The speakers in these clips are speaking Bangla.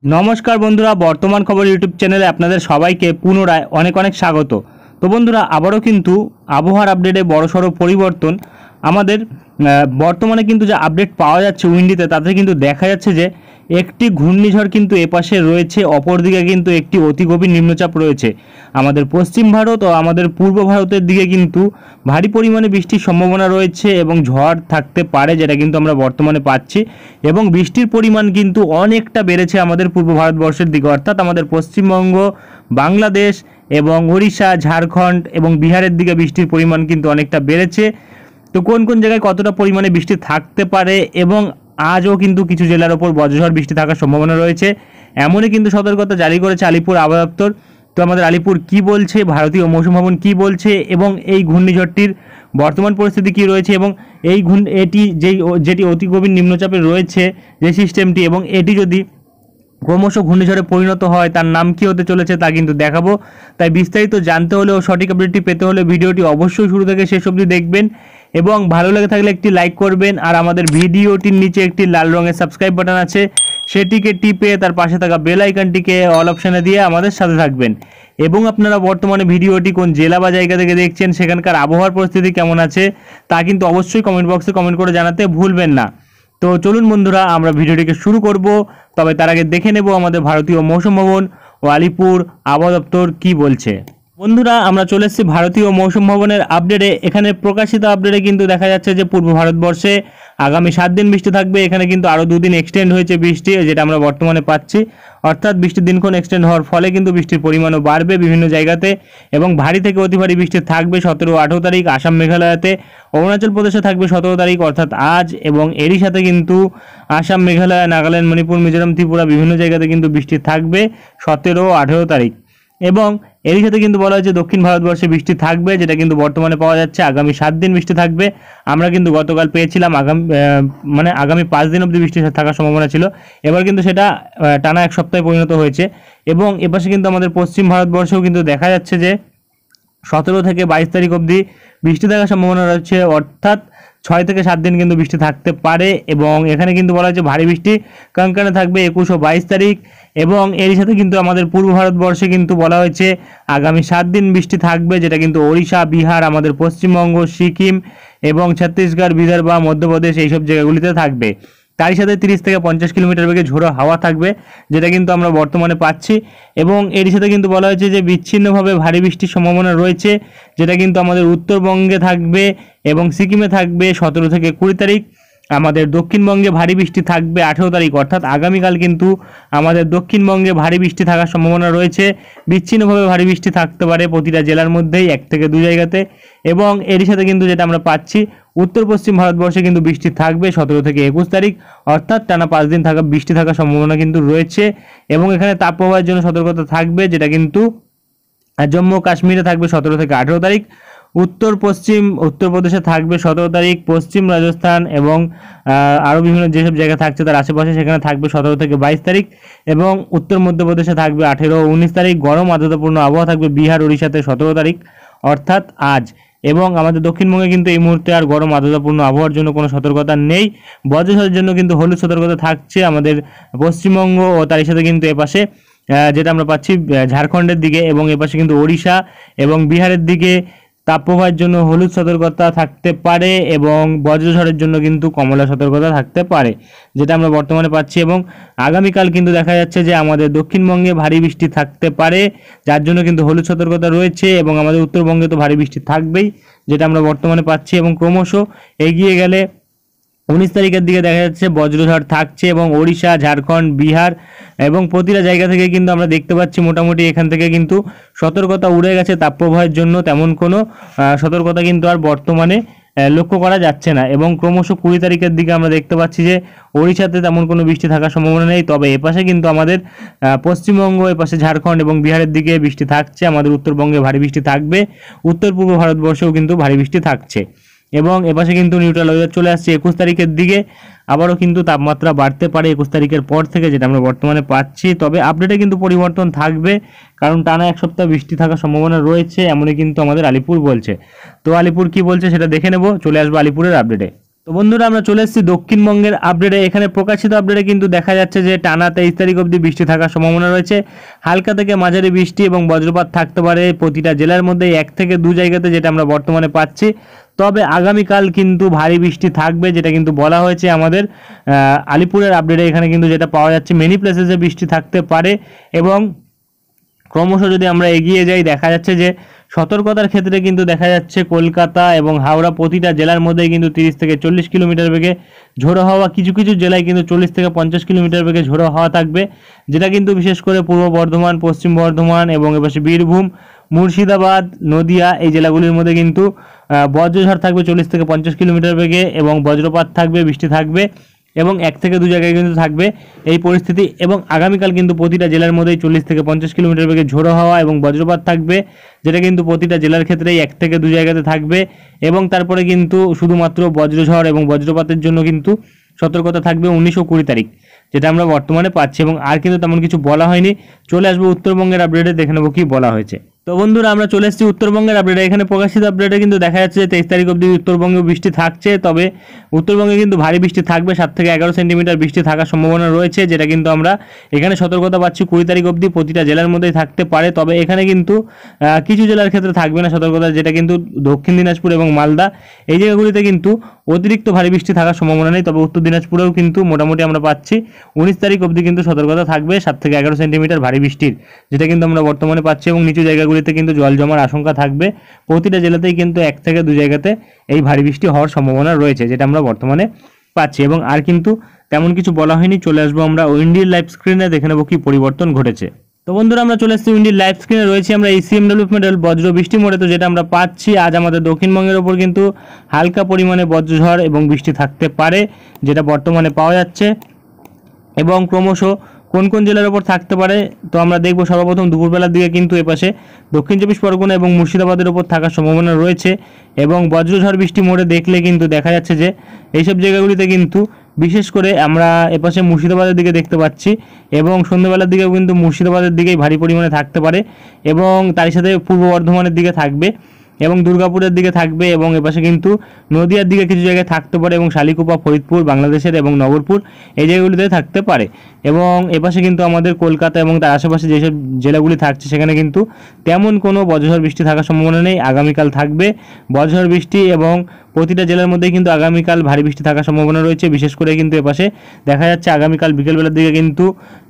নমস্কার বন্ধুরা, বর্তমান খবর ইউটিউব চ্যানেলে আপনাদের সবাইকে পুনরায় অনেক অনেক স্বাগত। তো বন্ধুরা, আবারও কিন্তু আবহাওয়ার আপডেটে বড়সড় পরিবর্তন। আমাদের বর্তমানে কিন্তু যে আপডেট পাওয়া যাচ্ছে উইন্ডিতে, তাতে কিন্তু দেখা যাচ্ছে যে একটি ঘূর্ণিঝড় কিন্তু এপাশে রয়েছে, অপরদিকে কিন্তু একটি অতি গভীর নিম্নচাপ রয়েছে। আমাদের পশ্চিম ভারত ও আমাদের পূর্ব ভারতের দিকে কিন্তু ভারী পরিমাণে বৃষ্টির সম্ভাবনা রয়েছে এবং ঝড় থাকতে পারে, যেটা কিন্তু আমরা বর্তমানে পাচ্ছি। এবং বৃষ্টির পরিমাণ কিন্তু অনেকটা বেড়েছে আমাদের পূর্ব ভারতবর্ষের দিকে, অর্থাৎ আমাদের পশ্চিমবঙ্গ, বাংলাদেশ এবং উড়িষ্যা, ঝাড়খণ্ড এবং বিহারের দিকে বৃষ্টির পরিমাণ কিন্তু অনেকটা বেড়েছে। তো কোন কোন জায়গায় কতটা পরিমাণে বৃষ্টি থাকতে পারে, এবং আজও কিন্তু কিছু জেলার ওপর বজ্রঝড় বৃষ্টি থাকার সম্ভাবনা রয়েছে, এমনই কিন্তু সতর্কতা জারি করেছে আলিপুর আবহাওয়া দপ্তর। তো আমাদের আলিপুর কি বলছে, ভারতীয় মৌসুম ভবন কি বলছে, এবং এই ঘূর্ণিঝড়টির বর্তমান পরিস্থিতি কি রয়েছে, এবং এই যেটি অতি গভীর নিম্নচাপে রয়েছে যে সিস্টেমটি, এবং এটি যদি ক্রমশ ঘূর্ণিঝড়ে পরিণত হয় তার নাম কি হতে চলেছে তা কিন্তু দেখাবো। তাই বিস্তারিত জানতে হলে ও সঠিক আপডেটটি পেতে হলে ভিডিওটি অবশ্যই শুরু থেকে শেষ অবধি দেখবেন, এবং ভালো লেগে থাকলে একটি লাইক করবেন। আর আমাদের ভিডিওটির নিচে একটি লাল রঙের সাবস্ক্রাইব বাটন আছে, সেটিকে টিপে তার পাশে থাকা বেল আইকনটিকে অল অপশানে দিয়ে আমাদের সাথে থাকবেন। এবং আপনারা বর্তমানে ভিডিওটি কোন জেলা বা জায়গা থেকে দেখছেন, সেখানকার আবহাওয়ার পরিস্থিতি কেমন আছে তা কিন্তু অবশ্যই কমেন্ট বক্সে কমেন্ট করে জানাতে ভুলবেন না। তো চলুন বন্ধুরা, আমরা ভিডিওটিকে শুরু করব। তবে তার আগে দেখে নেব আমাদের ভারতীয় মৌসুম ভবন ও আলিপুর আবহাওয়া দপ্তর কী বলছে। বন্ধুরা, আমরা চলে এসেছি ভারতীয় মৌসুম ভবনের আপডেটে। এখানে প্রকাশিত আপডেটে কিন্তু দেখা যাচ্ছে যে পূর্ব ভারতবর্ষে আগামী 7 দিন বৃষ্টি থাকবে। এখানে কিন্তু আরও 2 দিন এক্সটেন্ড হয়েছে বৃষ্টি, যেটা আমরা বর্তমানে পাচ্ছি। অর্থাৎ বৃষ্টির দিনক্ষণ এক্সটেন্ড হওয়ার ফলে কিন্তু বৃষ্টির পরিমাণও বাড়বে বিভিন্ন জায়গাতে, এবং ভারী থেকে অতি ভারী বৃষ্টি থাকবে 17-18 তারিখ আসাম মেঘালয়তে। অরুণাচল প্রদেশে থাকবে 17 তারিখ অর্থাৎ আজ, এবং এরই সাথে কিন্তু আসাম, মেঘালয়, নাগাল্যান্ড, মণিপুর, মিজোরাম, ত্রিপুরা বিভিন্ন জায়গাতে কিন্তু বৃষ্টি থাকবে 17-18 তারিখ। এবং এরই সাথে কিন্তু বলা হয়েছে দক্ষিণ ভারতবর্ষে বৃষ্টি থাকবে, যেটা কিন্তু বর্তমানে পাওয়া যাচ্ছে। আগামী 7 দিন বৃষ্টি থাকবে। আমরা কিন্তু গতকাল পেয়েছিলাম আগামী 5 দিন অবধি বৃষ্টি থাকার সম্ভাবনা ছিল। এবার কিন্তু সেটা টানা 1 সপ্তাহে পরিণত হয়েছে। এবং এপাশে কিন্তু আমাদের পশ্চিম ভারতবর্ষেও কিন্তু দেখা যাচ্ছে যে 17 থেকে 22 তারিখ অবধি বৃষ্টি থাকার সম্ভাবনা রয়েছে, অর্থাৎ 6 থেকে 7 দিন কিন্তু বৃষ্টি থাকতে পারে। এবং এখানে কিন্তু বলা হয়েছে ভারী বৃষ্টি কনকনে থাকবে 21 ও 22 তারিখ। এবং এর সাথে কিন্তু আমাদের পূর্ব ভারতবর্ষে কিন্তু বলা হয়েছে আগামী 7 দিন বৃষ্টি থাকবে, যেটা কিন্তু ওড়িশা, বিহার, আমাদের পশ্চিমবঙ্গ, সিকিম এবং ছত্তিশগড়, বিদর্ভ, মধ্যপ্রদেশ এইসব জায়গাগুলিতে থাকবে। তারই সাথে 30 থেকে 50 কিলোমিটার বেগে ঝোড়ো হাওয়া থাকবে, যেটা কিন্তু আমরা বর্তমানে পাচ্ছি। এবং এর সাথে কিন্তু বলা হয়েছে যে বিচ্ছিন্নভাবে ভারী বৃষ্টির সম্ভাবনা রয়েছে, যেটা কিন্তু আমাদের উত্তরবঙ্গে থাকবে এবং সিকিমে থাকবে 17 থেকে 20 তারিখ। আমাদের দক্ষিণবঙ্গে ভারী বৃষ্টি থাকবে 18 তারিখ, অর্থাৎ আগামীকাল কিন্তু আমাদের দক্ষিণবঙ্গে ভারী বৃষ্টি থাকার সম্ভাবনা রয়েছে। বিচ্ছিন্নভাবে ভারী বৃষ্টি থাকতে পারে প্রতিটা জেলার মধ্যেই 1 থেকে 2 জায়গাতে। এবং এরই সাথে কিন্তু যেটা আমরা পাচ্ছি উত্তর পশ্চিম ভারতবর্ষে কিন্তু বৃষ্টি থাকবে 17 থেকে 21 তারিখ, অর্থাৎ টানা 5 দিন বৃষ্টি থাকার সম্ভাবনা কিন্তু রয়েছে। এবং এখানে তাপপ্রবাহের জন্য সতর্কতা থাকবে, যেটা কিন্তু জম্মু কাশ্মীরে থাকবে 17 থেকে 18 তারিখ। উত্তরপ্রদেশে থাকবে 17 তারিখ, পশ্চিম রাজস্থান এবং আরও বিভিন্ন যেসব জায়গা থাকছে তার আশেপাশে সেখানে থাকবে 17 থেকে 22 তারিখ। এবং উত্তর মধ্যপ্রদেশে থাকবে 18 ও 19 তারিখ। গরম আর্দ্রতাপূর্ণ আবহাওয়া থাকবে বিহার, উড়িষ্যাতে 17 তারিখ অর্থাৎ আজ। এবং আমাদের দক্ষিণবঙ্গে কিন্তু এই মুহূর্তে আর গরম আর্দ্রতাপূর্ণ আবহাওয়ার জন্য কোনো সতর্কতা নেই। বজ্রঝড়ের জন্য কিন্তু হলুদ সতর্কতা থাকছে আমাদের পশ্চিমবঙ্গ ও তারই সাথে কিন্তু এপাশে যেটা আমরা পাচ্ছি ঝাড়খণ্ডের দিকে, এবং এপাশে কিন্তু ওড়িশা এবং বিহারের দিকে তাপপ্রবাহের জন্য হলুদ সতর্কতা থাকতে পারে, এবং বজ্রঝড়ের জন্য কিন্তু কমলা সতর্কতা থাকতে পারে, যেটা আমরা বর্তমানে পাচ্ছি। এবং আগামীকাল কিন্তু দেখা যাচ্ছে যে আমাদের দক্ষিণবঙ্গে ভারী বৃষ্টি থাকতে পারে, যার জন্য কিন্তু হলুদ সতর্কতা রয়েছে। এবং আমাদের উত্তরবঙ্গে তো ভারী বৃষ্টি থাকবেই, যেটা আমরা বর্তমানে পাচ্ছি। এবং ক্রমশ এগিয়ে গেলে 19 তারিখের দিকে দেখা যাচ্ছে বজ্রঝড় থাকছে, এবং ওড়িশা, ঝাড়খণ্ড, বিহার এবং প্রতিটা জায়গা থেকে কিন্তু আমরা দেখতে পাচ্ছি মোটামুটি এখান থেকে কিন্তু সতর্কতা উড়ে গেছে। তাপপ্রবাহের জন্য তেমন কোনো সতর্কতা কিন্তু আর বর্তমানে লক্ষ্য করা যাচ্ছে না। এবং ক্রমশ 20 তারিখের দিকে আমরা দেখতে পাচ্ছি যে ওড়িশাতে তেমন কোনো বৃষ্টি থাকার সম্ভাবনা নেই, তবে এপাশে কিন্তু আমাদের পশ্চিমবঙ্গ, এপাশে ঝাড়খণ্ড এবং বিহারের দিকে বৃষ্টি থাকছে। আমাদের উত্তরবঙ্গে ভারী বৃষ্টি থাকবে, উত্তর পূর্ব ভারতবর্ষেও কিন্তু ভারী বৃষ্টি থাকছে। এবং এপাশে কিন্তু নিউট্রাল ওয়েদার চলে আসছে 21 তারিখের দিকে। আবারও কিন্তু তাপমাত্রা বাড়তে পারে 21 তারিখের পর থেকে, যেটা আমরা বর্তমানে পাচ্ছি। তবে আপডেটে কিন্তু পরিবর্তন থাকবে, কারণ টানা 1 সপ্তাহ বৃষ্টি থাকার সম্ভাবনা রয়েছে, এমনই কিন্তু আমাদের আলিপুর বলছে। তো আলিপুর কি বলছে সেটা দেখে নেব, চলে আসবো আলিপুরের আপডেটে। তো বন্ধুরা আমরা চলে এসেছি দক্ষিণবঙ্গের আপডেটে। এখানে প্রকাশিত আপডেটে কিন্তু দেখা যাচ্ছে যে টানা 23 তারিখ অবধি বৃষ্টি থাকার সম্ভাবনা রয়েছে। হালকা থেকে মাঝারি বৃষ্টি এবং বজ্রপাত থাকতে পারে প্রতিটা জেলার মধ্যে 1 থেকে 2 জায়গাতে, যেটা আমরা বর্তমানে পাচ্ছি। তবে আগামীকাল কিন্তু ভারী বৃষ্টি থাকবে, যেটা কিন্তু বলা হয়েছে আমাদের আলিপুরের আপডেটে। এখানে কিন্তু যেটা পাওয়া যাচ্ছে মেনি প্লেসেসে বৃষ্টি থাকতে পারে। এবং ক্রমশ যদি আমরা এগিয়ে যাই, দেখা যাচ্ছে যে সতর্কতার ক্ষেত্রে কিন্তু দেখা যাচ্ছে কলকাতা এবং হাওড়া প্রতিটা জেলার মধ্যেই কিন্তু 30 থেকে 40 কিলোমিটার বেগে ঝোড়ো হাওয়া, কিছু কিছু জেলায় কিন্তু 40 থেকে 50 কিলোমিটার বেগে ঝোড়ো হাওয়া থাকবে, যেটা কিন্তু বিশেষ করে পূর্ব বর্ধমান, পশ্চিম বর্ধমান এবং এপাশে বীরভূম, মুর্শিদাবাদ, নদিয়া এই জেলাগুলির মধ্যে কিন্তু বজ্রঝড় থাকবে 40 থেকে 50 কিলোমিটার বেগে এবং বজ্রপাত থাকবে, বৃষ্টি থাকবে এবং 1 থেকে 2 জায়গায় কিন্তু থাকবে এই পরিস্থিতি। এবং আগামীকাল কিন্তু প্রতিটা জেলার মধ্যেই 40 থেকে 50 কিলোমিটার বেগে ঝোড়ো হাওয়া এবং বজ্রপাত থাকবে, যেটা কিন্তু প্রতিটা জেলার ক্ষেত্রেই 1 থেকে 2 জায়গাতে থাকবে। এবং তারপরে কিন্তু শুধুমাত্র বজ্রঝড় এবং বজ্রপাতের জন্য কিন্তু সতর্কতা থাকবে 19 ও 20 তারিখ, যেটা আমরা বর্তমানে পাচ্ছি। এবং আর কিন্তু তেমন কিছু বলা হয়নি। চলে আসবো উত্তরবঙ্গের আপডেটে, দেখে নেবো কি বলা হয়েছে। তো বন্ধুরা আমরা চলে এসেছি উত্তরবঙ্গের আপডেটে। এখানে প্রকাশিত আপডেটে কিন্তু দেখা যাচ্ছে যে 23 তারিখ অবধি উত্তরবঙ্গে বৃষ্টি থাকছে। তবে উত্তরবঙ্গে কিন্তু ভারী বৃষ্টি থাকবে, 7 থেকে 11 সেন্টিমিটার বৃষ্টি থাকার সম্ভাবনা রয়েছে, যেটা কিন্তু আমরা এখানে সতর্কতা পাচ্ছি 20 তারিখ অবধি প্রতিটা জেলার মধ্যেই থাকতে পারে। তবে এখানে কিন্তু কিছু জেলার ক্ষেত্রে থাকবে না সতর্কতা, যেটা কিন্তু দক্ষিণ দিনাজপুর এবং মালদা এই জায়গাগুলিতে কিন্তু অতিরিক্ত ভারী বৃষ্টি থাকার সম্ভাবনা নেই। তবে উত্তর দিনাজপুরেও কিন্তু মোটামুটি আমরা পাচ্ছি 19 তারিখ অবধি কিন্তু সতর্কতা থাকবে 7 থেকে 11 সেন্টিমিটার ভারী বৃষ্টির, যেটা কিন্তু আমরা বর্তমানে পাচ্ছি। এবং নিচু জায়গাগুলিতে কিন্তু জল জমার আশঙ্কা থাকবে। প্রতিটা জেলাতেই কিন্তু 1 থেকে 2 জায়গাতে এই ভারী বৃষ্টি হওয়ার সম্ভাবনা রয়েছে, যেটা আমরা বর্তমানে পাচ্ছি। এবং আর কিন্তু তেমন কিছু বলা হয়নি। চলে আসবো আমরা উইন্ডির লাইভ স্ক্রিনে, দেখে নেবো কি পরিবর্তন ঘটেছে। তো বন্ধুরা আমরা চলে এসেছি উইন্ডির লাইভ স্ক্রিনে, রয়েছে আমরা এসিএম ডেভেলপমেন্টাল বজ্র বৃষ্টি মোড়ে। তো যেটা আমরা পাচ্ছি, আজ আমাদের দক্ষিণবঙ্গের ওপর কিন্তু হালকা পরিমাণে বজ্রঝড় এবং বৃষ্টি থাকতে পারে, যেটা বর্তমানে পাওয়া যাচ্ছে। এবং ক্রমশ কোন কোন জেলার ওপর থাকতে পারে তো আমরা দেখব। সর্বপ্রথম দুপুরবেলার দিকে কিন্তু এপাশে দক্ষিণ চব্বিশ পরগনা এবং মুর্শিদাবাদের ওপর থাকার সম্ভাবনা রয়েছে। এবং বজ্রঝড় বৃষ্টি মোড়ে দেখলে কিন্তু দেখা যাচ্ছে যে এইসব জায়গাগুলিতে কিন্তু বিশেষ করে আমরা এপাশে মুর্শিদাবাদের দিকে দেখতে পাচ্ছি। এবং সন্ধ্যাবেলার দিকেও কিন্তু মুর্শিদাবাদের দিকেই ভারী পরিমাণে থাকতে পারে। এবং তার সাথে পূর্ব বর্ধমানের দিকে থাকবে এবং দুর্গাপুরের দিকে থাকবে। এবং এপাশে কিন্তু নদিয়ার দিকে কিছু জায়গায় থাকতে পারে এবং শালিকুপা, ফরিদপুর, বাংলাদেশের এবং নগরপুর এই জায়গাগুলিতে থাকতে পারে। এবং এপাশে কিন্তু আমাদের কলকাতা এবং তার আশেপাশে যেসব জেলাগুলি থাকছে সেখানে কিন্তু তেমন কোনো বজ্রঝড় বৃষ্টি থাকার সম্ভাবনা নেই। আগামীকাল থাকবে বজ্রঝড় বৃষ্টি এবং প্রতিটা জেলার মধ্যে কিন্তু আগামীকাল ভারী বৃষ্টি থাকার সম্ভাবনা রয়েছে। বিশেষ করে কিন্তু এপাশে দেখা যাচ্ছে আগামীকাল বিকেলবেলার দিকে কিন্তু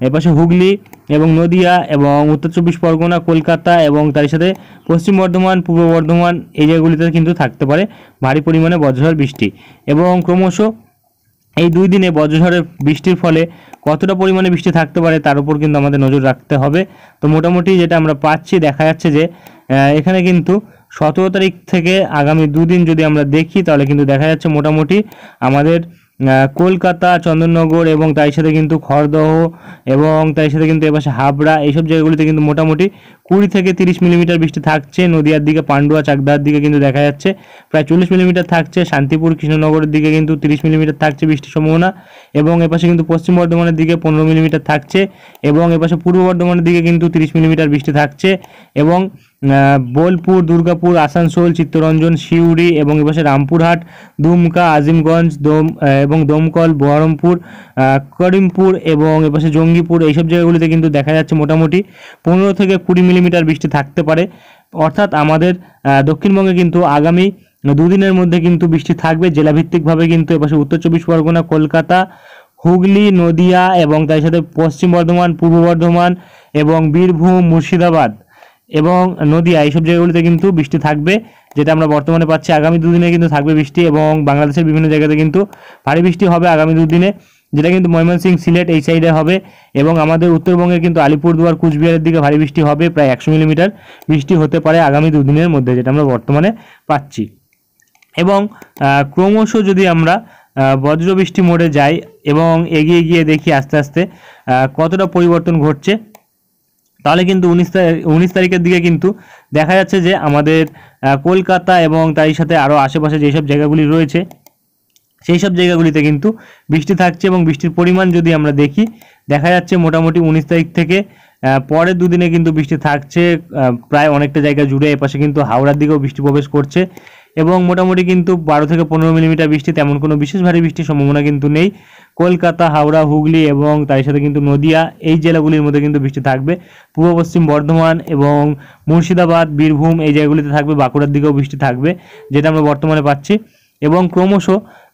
এপাশে হুগলি এবং নদিয়া এবং উত্তর চব্বিশ পরগনা, কলকাতা এবং তার সাথে পশ্চিম বর্ধমান, পূর্ব বর্ধমান এই জায়গাগুলিতে কিন্তু থাকতে পারে ভারী পরিমাণে বজ্রঝড় বৃষ্টি। এবং ক্রমশ এই 2 দিনে বজ্রঝড়ের বৃষ্টির ফলে কতটা পরিমাণে বৃষ্টি থাকতে পারে তার উপর কিন্তু আমাদের নজর রাখতে হবে। তো মোটামুটি যেটা আমরা পাচ্ছি, দেখা যাচ্ছে যে এখানে কিন্তু 17 তারিখ থেকে আগামী 2 দিন যদি আমরা দেখি, তাহলে কিন্তু দেখা যাচ্ছে মোটামুটি আমাদের কলকাতা, চন্দননগর এবং তার সাথে কিন্তু খড়দহ এবং তার সাথে কিন্তু এপাশে হাবড়া এইসব জায়গাগুলিতে কিন্তু মোটামুটি 20 থেকে 30 মিলিমিটার বৃষ্টি থাকছে। নদিয়ার দিকে পান্ডুয়া, চাকদার দিকে কিন্তু দেখা যাচ্ছে প্রায় 40 মিলিমিটার থাকছে। শান্তিপুর, কৃষ্ণনগরের দিকে কিন্তু 30 মিলিমিটার থাকছে বৃষ্টির সম্ভাবনা। এবং এপাশে কিন্তু পশ্চিম বর্ধমানের দিকে 15 মিলিমিটার থাকছে। এবং এপাশে পূর্ব বর্ধমানের দিকে কিন্তু 30 মিলিমিটার বৃষ্টি থাকছে। এবং বোলপুর, দুর্গাপুর, আসানসোল, চিত্তরঞ্জন, সিউড়ি এবং এপাশে রামপুরহাট, দুমকা, আজিমগঞ্জ এবং দমকল, বহরমপুর, করিমপুর এবং এপাশে জঙ্গিপুর এইসব জায়গাগুলিতে কিন্তু দেখা যাচ্ছে মোটামুটি 15 থেকে 20 মিলিমিটার বৃষ্টি থাকতে পারে। অর্থাৎ আমাদের দক্ষিণবঙ্গে কিন্তু আগামী 2 দিনের মধ্যে কিন্তু বৃষ্টি থাকবে জেলাভিত্তিকভাবে। কিন্তু এপাশে উত্তর চব্বিশ পরগনা, কলকাতা, হুগলি, নদিয়া এবং তার সাথে পশ্চিম বর্ধমান, পূর্ব বর্ধমান এবং বীরভূম, মুর্শিদাবাদ এবং নদিয়া এইসব জায়গাগুলিতে কিন্তু বৃষ্টি থাকবে, যেটা আমরা বর্তমানে পাচ্ছি। আগামী 2 দিনে কিন্তু থাকবে বৃষ্টি এবং বাংলাদেশের বিভিন্ন জায়গাতে কিন্তু ভারী বৃষ্টি হবে আগামী 2 দিনে, যেটা কিন্তু ময়মনসিংহ, সিলেট এই সাইডে হবে। এবং আমাদের উত্তরবঙ্গে কিন্তু আলিপুরদুয়ার, কুচবিহারের দিকে ভারী বৃষ্টি হবে, প্রায় 100 মিলিমিটার বৃষ্টি হতে পারে আগামী 2 দিনের মধ্যে, যেটা আমরা বর্তমানে পাচ্ছি। এবং ক্রমশ যদি আমরা বজ্রবৃষ্টি মোড়ে যাই এবং এগিয়ে গিয়ে দেখি আস্তে আস্তে কতটা পরিবর্তন ঘটছে, তাহলে কিন্তু 19 তারিখের দিকে কিন্তু দেখা যাচ্ছে যে আমাদের কলকাতা এবং তার সাথে আরও আশেপাশে যেসব জায়গাগুলি রয়েছে সেই সব জায়গাগুলিতে কিন্তু বৃষ্টি থাকছে। এবং বৃষ্টির পরিমাণ যদি আমরা দেখি, দেখা যাচ্ছে মোটামুটি 19 তারিখ থেকে পরের 2 দিনে কিন্তু বৃষ্টি থাকছে প্রায় অনেকটা জায়গা জুড়ে। এপাশে কিন্তু হাওড়ার দিকেও বৃষ্টি প্রবেশ করছে এবং মোটামুটি কিন্তু 12 থেকে 15 মিলিমিটার বৃষ্টি, তেমন কোনো বিশেষ ভারী বৃষ্টির সম্ভাবনা কিন্তু নেই। কলকাতা, হাওড়া, হুগলি এবং তার সাথে কিন্তু নদিয়া এই জেলাগুলির মধ্যে কিন্তু বৃষ্টি থাকবে। পূর্ব পশ্চিম বর্ধমান এবং মুর্শিদাবাদ, বীরভূম এই জায়গাগুলিতে থাকবে। বাঁকুড়ার দিকেও বৃষ্টি থাকবে, যেটা আমরা বর্তমানে পাচ্ছি। এবং ক্রমশ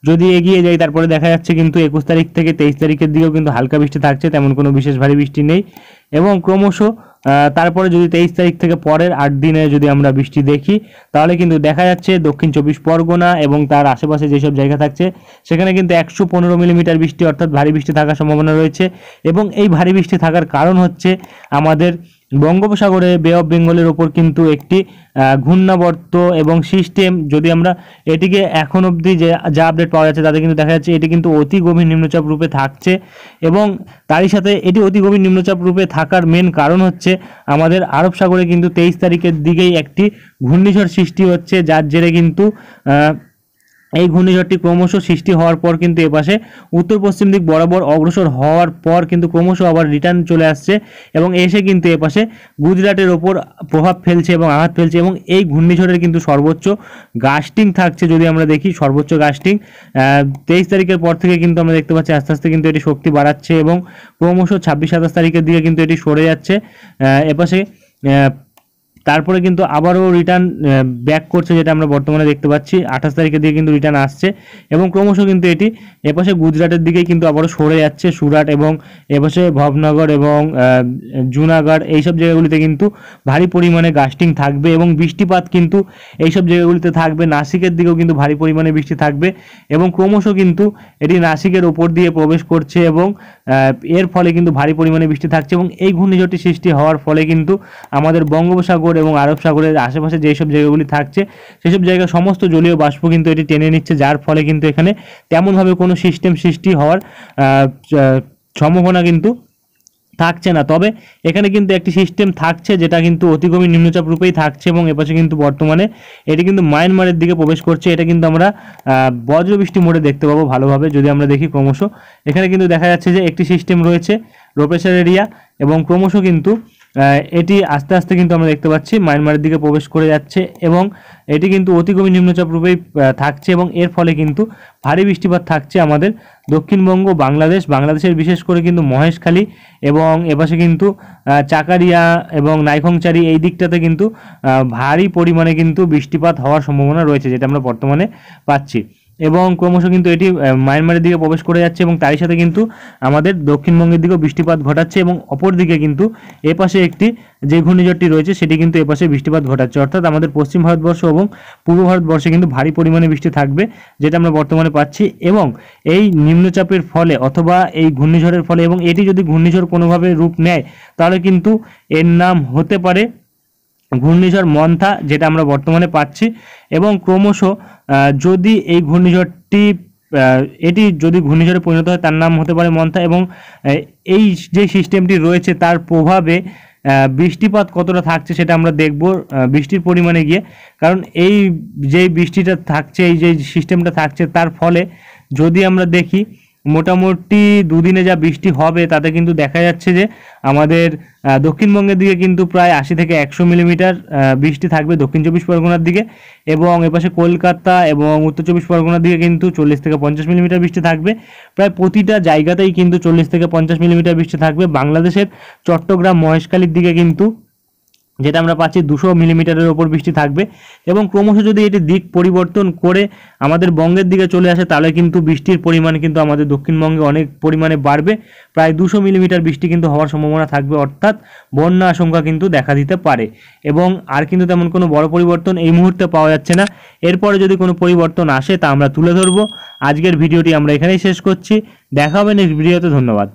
যদি এগিয়ে যাই, তারপরে দেখা যাচ্ছে কিন্তু 21 তারিখ থেকে 23 তারিখের দিকেও কিন্তু হালকা বৃষ্টি থাকছে, তেমন কোনো বিশেষ ভারী বৃষ্টি নেই। এবং ক্রমশ তারপরে যদি 23 তারিখ থেকে পরের 8 দিনে যদি আমরা বৃষ্টি দেখি, তাহলে কিন্তু দেখা যাচ্ছে দক্ষিণ 24 পরগনা এবং তার আশেপাশে যেসব জায়গা থাকছে সেখানে কিন্তু 115 মিলিমিটার বৃষ্টি অর্থাৎ ভারী বৃষ্টি থাকার সম্ভাবনা রয়েছে। এবং এই ভারী বৃষ্টি থাকার কারণ হচ্ছে আমাদের বঙ্গোপসাগরে বে অফ বেঙ্গলের ওপর কিন্তু একটি ঘূর্ণাবর্ত এবং সিস্টেম, যদি আমরা এটিকে এখন অবধি যা আপডেট পাওয়া যাচ্ছে তাতে কিন্তু দেখা যাচ্ছে এটি কিন্তু অতি গভীর নিম্নচাপ রূপে থাকছে। এবং তারই সাথে এটি অতি গভীর নিম্নচাপ রূপে থাকার মেন কারণ হচ্ছে আমাদের আরব সাগরে কিন্তু 23 তারিখের দিকেই একটি ঘূর্ণিঝড় সৃষ্টি হচ্ছে, যার জেরে কিন্তু এই ঘূর্ণিঝড়টি ক্রমশ সৃষ্টি হওয়ার পর কিন্তু এপাশে উত্তর পশ্চিম দিক বরাবর অগ্রসর হওয়ার পর কিন্তু ক্রমশ আবার রিটার্ন চলে আসছে এবং এসে কিন্তু এপাশে গুজরাটের ওপর প্রভাব ফেলছে এবং আঘাত ফেলছে। এবং এই ঘূর্ণিঝড়ের কিন্তু সর্বোচ্চ গাস্টিং থাকছে, যদি আমরা দেখি সর্বোচ্চ গাস্টিং 23 তারিখের পর থেকে কিন্তু আমরা দেখতে পাচ্ছি আস্তে আস্তে কিন্তু এটি শক্তি বাড়াচ্ছে এবং ক্রমশ 26-27 তারিখের দিকে কিন্তু এটি সরে যাচ্ছে এপাশে। তারপরে কিন্তু আবারও রিটার্ন ব্যাক করছে, যেটা আমরা বর্তমানে দেখতে পাচ্ছি 28 তারিখের দিকে কিন্তু রিটার্ন আসছে এবং ক্রমশ কিন্তু এটি এপাশে গুজরাটের দিকেই কিন্তু আবারও সরে যাচ্ছে। সুরাট এবং এপাশে ভবনগর এবং জুনাগড় এইসব জায়গাগুলিতে কিন্তু ভারী পরিমাণে গাস্টিং থাকবে এবং বৃষ্টিপাত কিন্তু এইসব জায়গাগুলিতে থাকবে। নাসিকের দিকেও কিন্তু ভারী পরিমাণে বৃষ্টি থাকবে এবং ক্রমশ কিন্তু এটি নাসিকের ওপর দিয়ে প্রবেশ করছে এবং এর ফলে কিন্তু ভারী পরিমাণে বৃষ্টি থাকছে। এবং এই ঘূর্ণিঝড়টি সৃষ্টি হওয়ার ফলে কিন্তু আমাদের বঙ্গোপসাগর এবং আরব সাগরের আশেপাশে যেসব জায়গাগুলি থাকছে সেসব জায়গায় সমস্ত জলীয় বাষ্প কিন্তু এটি টেনে নিচ্ছে, যার ফলে কিন্তু এখানে তেমনভাবে কোনো সিস্টেম সৃষ্টি হওয়ার সম্ভাবনা কিন্তু থাকছে না। তবে এখানে কিন্তু একটি সিস্টেম থাকছে যেটা কিন্তু অতি গভীর নিম্নচাপ রূপেই থাকছে এবং এপাশে কিন্তু বর্তমানে এটি কিন্তু মায়ানমারের দিকে প্রবেশ করছে। এটা কিন্তু আমরা বজ্রবৃষ্টি মোডে দেখতে পাবো ভালোভাবে যদি আমরা দেখি। ক্রমশ এখানে কিন্তু দেখা যাচ্ছে যে একটি সিস্টেম রয়েছে লো প্রেশার এরিয়া এবং ক্রমশ কিন্তু এটি আস্তে আস্তে কিন্তু আমরা দেখতে পাচ্ছি মায়ানমারের দিকে প্রবেশ করে যাচ্ছে এবং এটি কিন্তু অতি গভীর নিম্নচাপ রূপেই থাকছে এবং এর ফলে কিন্তু ভারী বৃষ্টিপাত থাকছে আমাদের দক্ষিণবঙ্গ, বাংলাদেশের বিশেষ করে কিন্তু মহেশখালী এবং এপাশে কিন্তু চাকারিয়া এবং নাইখংচারি এই দিকটাতে কিন্তু ভারী পরিমাণে কিন্তু বৃষ্টিপাত হওয়ার সম্ভাবনা রয়েছে, যেটা আমরা বর্তমানে পাচ্ছি। এবং ক্রমশ কিন্তু এটি মায়ানমারের দিকে প্রবেশ করে যাচ্ছে এবং তারই সাথে কিন্তু আমাদের দক্ষিণবঙ্গের দিকেও বৃষ্টিপাত ঘটাচ্ছে এবং অপর দিকে কিন্তু এপাশে একটি যে ঘূর্ণিঝড়টি রয়েছে সেটি কিন্তু এপাশে বৃষ্টিপাত ঘটাচ্ছে, অর্থাৎ আমাদের পশ্চিম ভারতবর্ষ এবং পূর্ব ভারতবর্ষে কিন্তু ভারী পরিমাণে বৃষ্টি থাকবে, যেটা আমরা বর্তমানে পাচ্ছি। এবং এই নিম্নচাপের ফলে অথবা এই ঘূর্ণিঝড়ের ফলে, এবং এটি যদি ঘূর্ণিঝড় কোনোভাবে রূপ নেয় তাহলে কিন্তু এর নাম হতে পারে ঘূর্ণিঝড় মন্থা, যেটা আমরা বর্তমানে পাচ্ছি। এবং ক্রমশ যদি এই ঘূর্ণিঝড়টি এটি যদি ঘূর্ণিঝড়ে পরিণত হয় তার নাম হতে পারে মন্থা। এবং এই যে সিস্টেমটি রয়েছে তার প্রভাবে বৃষ্টিপাত কতটা থাকছে সেটা আমরা দেখব বৃষ্টির পরিমাণে গিয়ে, কারণ এই যে বৃষ্টিটা থাকছে, এই যে সিস্টেমটা থাকছে তার ফলে যদি আমরা দেখি মোটামুটি দুদিনে যা বৃষ্টি হবে তাতে কিন্তু দেখা যাচ্ছে যে আমাদের দক্ষিণবঙ্গের দিকে কিন্তু প্রায় 80 থেকে 100 মিলিমিটার বৃষ্টি থাকবে দক্ষিণ 24 পরগনার দিকে, এবং এপাশে কলকাতা এবং উত্তর 24 পরগনার দিকে কিন্তু 40 থেকে 50 মিলিমিটার বৃষ্টি থাকবে। প্রায় প্রতিটা জায়গাতেই কিন্তু 40 থেকে 50 মিলিমিটার বৃষ্টি থাকবে। বাংলাদেশের চট্টগ্রাম, মহেশখালীর দিকে কিন্তু যেটা আমরা পাচ্ছি 200 মিলিমিটারের ওপর বৃষ্টি থাকবে। এবং ক্রমশ যদি এটি দিক পরিবর্তন করে আমাদের বঙ্গের দিকে চলে আসে তাহলে কিন্তু বৃষ্টির পরিমাণ কিন্তু আমাদের দক্ষিণবঙ্গে অনেক পরিমাণে বাড়বে, প্রায় 200 মিলিমিটার বৃষ্টি কিন্তু হওয়ার সম্ভাবনা থাকবে, অর্থাৎ বন্যা আশঙ্কা কিন্তু দেখা দিতে পারে। এবং আর কিন্তু তেমন কোনো বড় পরিবর্তন এই মুহূর্তে পাওয়া যাচ্ছে না। এরপরে যদি কোনো পরিবর্তন আসে তা আমরা তুলে ধরবো। আজকের ভিডিওটি আমরা এখানেই শেষ করছি, দেখা হবে নেক্সট ভিডিওতে। ধন্যবাদ।